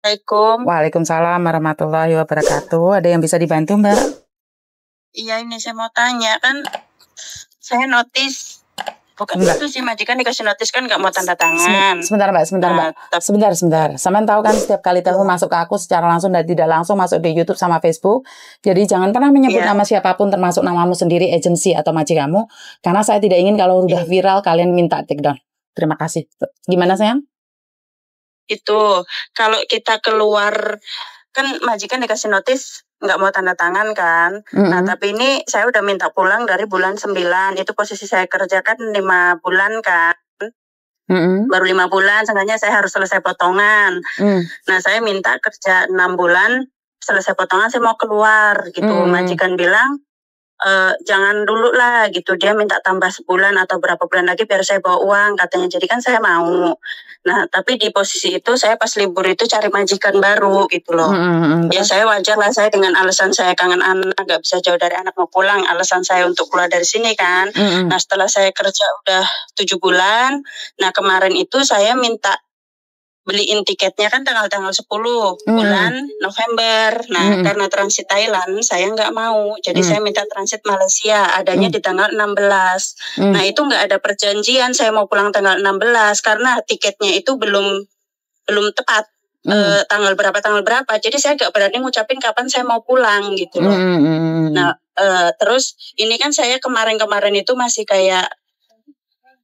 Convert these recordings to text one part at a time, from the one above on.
Assalamualaikum. Waalaikumsalam warahmatullahi wabarakatuh. Ada yang bisa dibantu, Mbak? Iya, ini saya mau tanya, kan saya notice, bukan Enggak. itu sih, majikan dikasih notice kan nggak mau tanda tangan. Sebentar, Mbak. Sebentar. Sampean tahu kan setiap kali telepon masuk ke aku secara langsung dan tidak langsung masuk di YouTube sama Facebook. Jadi jangan pernah menyebut nama siapapun termasuk namamu sendiri, agensi atau majikanmu. Karena saya tidak ingin kalau udah viral kalian minta take down. Terima kasih. Gimana, sayang? Itu kalau kita keluar kan majikan dikasih notis nggak mau tanda tangan kan. Nah tapi ini saya udah minta pulang dari bulan 9. Itu posisi saya kerja kan 5 bulan kan. Baru 5 bulan, seenggaknya saya harus selesai potongan. Nah saya minta kerja 6 bulan, selesai potongan saya mau keluar gitu. Majikan bilang jangan dulu lah gitu, dia minta tambah sebulan atau berapa bulan lagi biar saya bawa uang katanya. Jadi kan saya mau. Nah tapi di posisi itu saya pas libur itu cari majikan baru gitu loh. Ya saya wajar lah, saya dengan alasan saya kangen anak, gak bisa jauh dari anak, mau pulang, alasan saya untuk keluar dari sini kan. Nah setelah saya kerja udah 7 bulan, nah kemarin itu saya minta beliin tiketnya kan tanggal 10 bulan November. Nah karena transit Thailand saya nggak mau, jadi saya minta transit Malaysia, adanya di tanggal 16. Nah itu nggak ada perjanjian saya mau pulang tanggal 16 karena tiketnya itu belum tepat. Tanggal berapa, jadi saya nggak berani ngucapin kapan saya mau pulang gitu loh. Nah terus ini kan saya kemarin itu masih kayak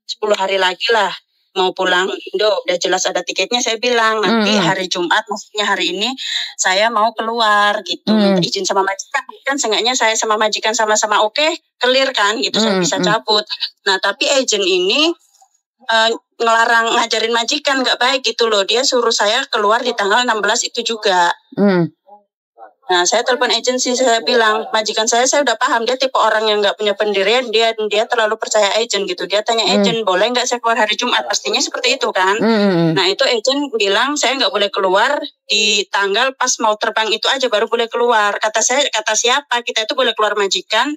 10 hari lagi lah mau pulang Indo, udah jelas ada tiketnya. Saya bilang nanti hari Jumat, maksudnya hari ini saya mau keluar gitu, minta izin sama majikan kan, seenggaknya saya sama majikan sama-sama oke, clear kan gitu, saya bisa cabut. Nah tapi agent ini ngelarang ngajarin majikan, nggak baik gitu loh. Dia suruh saya keluar di tanggal 16 itu juga. Nah saya telepon agensi, saya bilang majikan saya udah paham, dia tipe orang yang nggak punya pendirian, dia terlalu percaya agent gitu. Dia tanya agent, boleh nggak saya keluar hari Jumat, pastinya seperti itu kan. Nah itu agent bilang saya nggak boleh keluar di tanggal pas mau terbang itu aja baru boleh keluar. Kata siapa, kita itu boleh keluar majikan,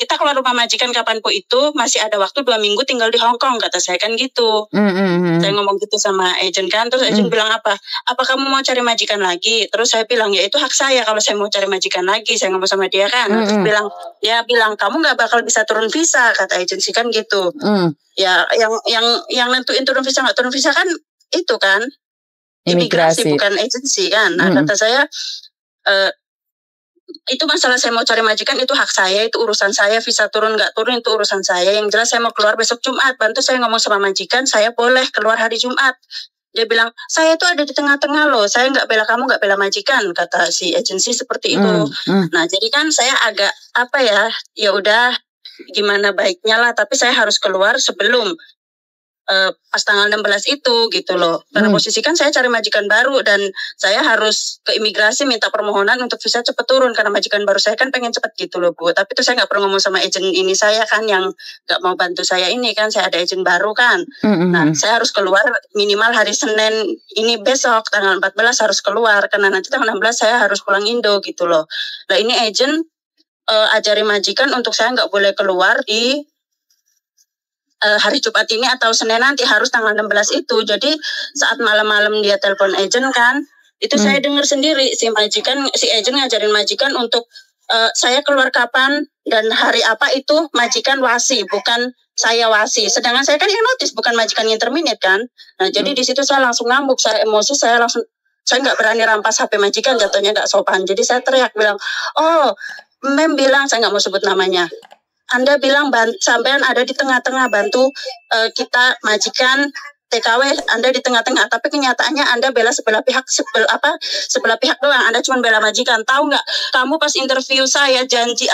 kita keluar rumah majikan kapanpun itu masih ada waktu 2 minggu tinggal di Hong Kong, kata saya kan gitu. Saya ngomong gitu sama agent kan, terus agent bilang apa kamu mau cari majikan lagi? Terus saya bilang ya itu hak saya kalau saya mau cari majikan lagi, saya ngomong sama dia kan. Terus bilang kamu nggak bakal bisa turun visa, kata agensi kan gitu. Ya yang nentuin turun visa nggak turun visa kan itu kan imigrasi, bukan agensi kan. Nah kata saya itu masalah saya mau cari majikan itu hak saya, itu urusan saya, visa turun nggak turun itu urusan saya. Yang jelas saya mau keluar besok Jumat. Bantu saya ngomong sama majikan, saya boleh keluar hari Jumat. Dia bilang saya itu ada di tengah-tengah loh, saya nggak bela kamu, nggak bela majikan, kata si agensi seperti itu. Nah jadi kan saya agak ya udah gimana baiknya lah, tapi saya harus keluar sebelum pas tanggal 16 itu gitu loh. Karena posisi kan saya cari majikan baru dan saya harus ke imigrasi minta permohonan untuk visa cepet turun karena majikan baru saya kan pengen cepet gitu loh Bu. Tapi itu saya nggak perlu ngomong sama agent ini saya kan yang nggak mau bantu saya ini kan, saya ada agent baru kan. Nah saya harus keluar minimal hari Senin ini, besok tanggal 14 harus keluar karena nanti tanggal 16 saya harus pulang Indo gitu loh. Nah ini agent ajari majikan untuk saya nggak boleh keluar di hari Jumat ini atau Senin nanti, harus tanggal 16 itu. Jadi saat malam-malam dia telepon agent kan, itu saya dengar sendiri si agent ngajarin majikan untuk saya keluar kapan dan hari apa itu majikan wasi, bukan saya wasi. Sedangkan saya kan yang notice, bukan majikan yang terminate kan. Nah jadi di situ saya langsung ngamuk, saya emosi, saya nggak berani rampas HP majikan, jatuhnya nggak sopan. Jadi saya teriak bilang, Mem bilang, saya nggak mau sebut namanya, Anda bilang sampean ada di tengah-tengah bantu kita majikan TKW, Anda di tengah-tengah, tapi kenyataannya Anda bela sebelah pihak doang. Anda cuma bela majikan. Tahu nggak? Kamu pas interview saya janji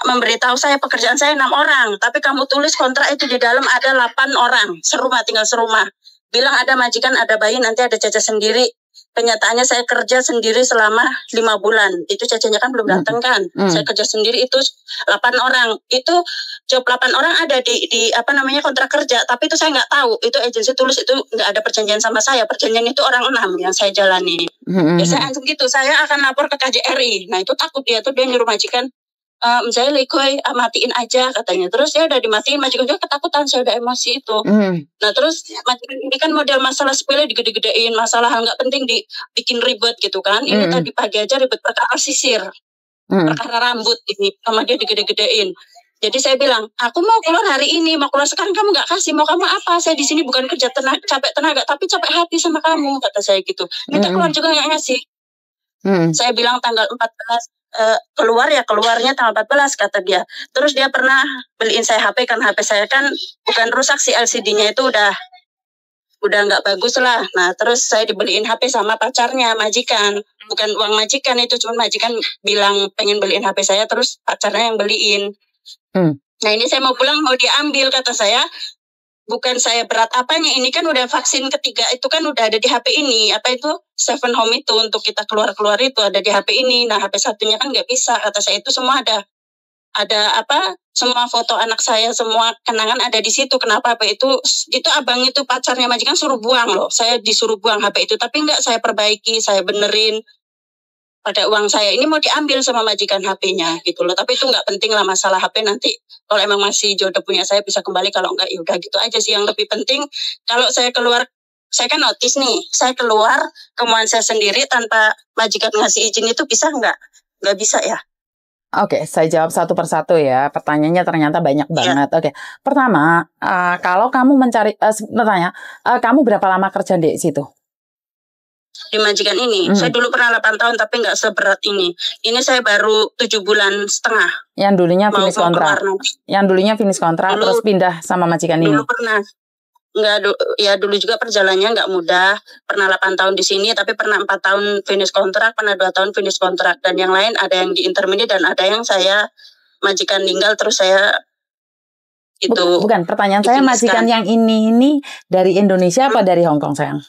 memberitahu saya pekerjaan saya 6 orang, tapi kamu tulis kontrak itu di dalam ada 8 orang, tinggal serumah. Bilang ada majikan, ada bayi, nanti ada Caca sendiri. Kenyataannya saya kerja sendiri selama 5 bulan. Itu Cacanya kan belum datang kan. Saya kerja sendiri itu 8 orang. Itu job 8 orang ada di kontrak kerja. Tapi itu saya nggak tahu. Itu agensi tulis, itu nggak ada perjanjian sama saya. Perjanjian itu orang 6 yang saya jalani. Ya saya langsung gitu. Saya akan lapor ke KJRI. Nah itu takut dia nyuruh majikan Misalnya Legoy, matiin aja katanya. Terus ya udah dimatiin, majikan juga ketakutan, saya udah emosi itu. Nah terus majikan ini kan model masalah sepele digede-gedein, masalah hal nggak penting dibikin ribet gitu kan. Ini tadi pagi aja ribet perkara sisir, perkara rambut ini sama dia digede-gedein. Jadi saya bilang, aku mau keluar hari ini, mau keluar sekarang, kamu nggak kasih, mau kamu apa? Saya di sini bukan kerja capek tenaga, tapi capek hati sama kamu, kata saya gitu. Minta keluar juga nggak ngasih. Saya bilang tanggal 14 keluar ya, keluarnya tanggal 14 kata dia. Terus dia pernah beliin saya HP, kan HP saya kan bukan rusak sih, LCD-nya itu udah nggak bagus lah. Nah terus saya dibeliin HP sama pacarnya, majikan. Bukan uang majikan itu, cuma majikan bilang pengen beliin HP saya, terus pacarnya yang beliin. Nah ini saya mau pulang, mau diambil, kata saya. Bukan saya berat apanya, ini kan udah vaksin ketiga itu kan udah ada di HP ini. Apa itu? Seven Home itu untuk kita keluar-keluar itu ada di HP ini. Nah HP satunya kan nggak bisa, kata saya. Itu semua ada apa? Semua foto anak saya, semua kenangan ada di situ. Kenapa HP itu abang itu pacarnya majikan suruh buang loh. Saya disuruh buang HP itu, tapi nggak, saya perbaiki, saya benerin. Pada uang saya ini mau diambil sama majikan HP-nya gitu loh. Tapi itu nggak penting lah masalah HP, nanti kalau emang masih jodoh punya saya bisa kembali, kalau enggak ya udah gitu aja sih. Yang lebih penting kalau saya keluar, saya kan notice nih, saya keluar kemauan saya sendiri tanpa majikan ngasih izin, itu bisa nggak? Nggak bisa ya. Oke, saya jawab satu persatu ya. Pertanyaannya ternyata banyak banget. Oke, pertama, kalau kamu mencari, kamu berapa lama kerja di situ? Di majikan ini, saya dulu pernah 8 tahun tapi nggak seberat ini. Ini saya baru 7 bulan setengah. Yang dulunya finish kontrak. Yang dulunya finish kontrak terus pindah sama majikan ini. Dulu pernah. Ya dulu juga perjalanannya nggak mudah. Pernah 8 tahun di sini, tapi pernah 4 tahun finish kontrak, pernah 2 tahun finish kontrak, dan yang lain ada yang di intermediate dan ada yang saya majikan tinggal terus saya itu. Bukan, pertanyaan saya majikan yang ini dari Indonesia apa dari Hong Kong, sayang?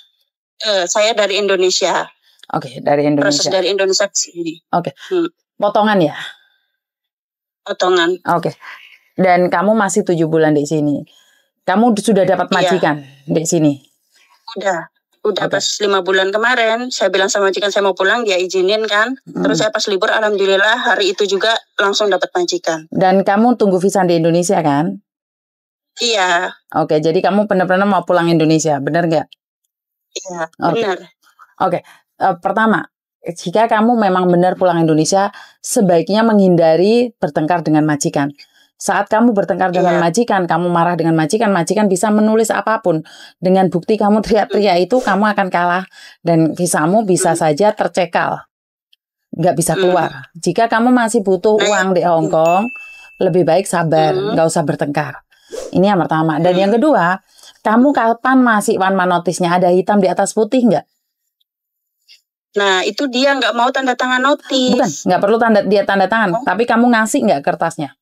Saya dari Indonesia. Oke, dari Indonesia. Proses dari Indonesia ke sini. Oke. Potongan ya? Potongan. Oke. Dan kamu masih 7 bulan di sini. Kamu sudah dapat majikan di sini? Udah pas 5 bulan kemarin, saya bilang sama majikan saya mau pulang, dia izinin kan. Terus saya pas libur, alhamdulillah hari itu juga langsung dapat majikan. Dan kamu tunggu visa di Indonesia kan? Iya. Oke, jadi kamu benar-benar mau pulang Indonesia, benar nggak? Iya, benar. Oke. Pertama, jika kamu memang benar pulang Indonesia, sebaiknya menghindari bertengkar dengan majikan. Saat kamu bertengkar dengan majikan, kamu marah dengan majikan, majikan bisa menulis apapun. Dengan bukti kamu teriak-teriak itu, kamu akan kalah. Dan visamu bisa saja tercekal. Nggak bisa keluar. Jika kamu masih butuh uang di Hong Kong, lebih baik sabar, nggak usah bertengkar. Ini yang pertama. Dan yang kedua, kamu kapan masih one man notice-nya? Ada hitam di atas putih nggak? Nah, itu dia nggak mau tanda tangan notis. Bukan, nggak perlu dia tanda tangan. Tapi kamu ngasih nggak kertasnya?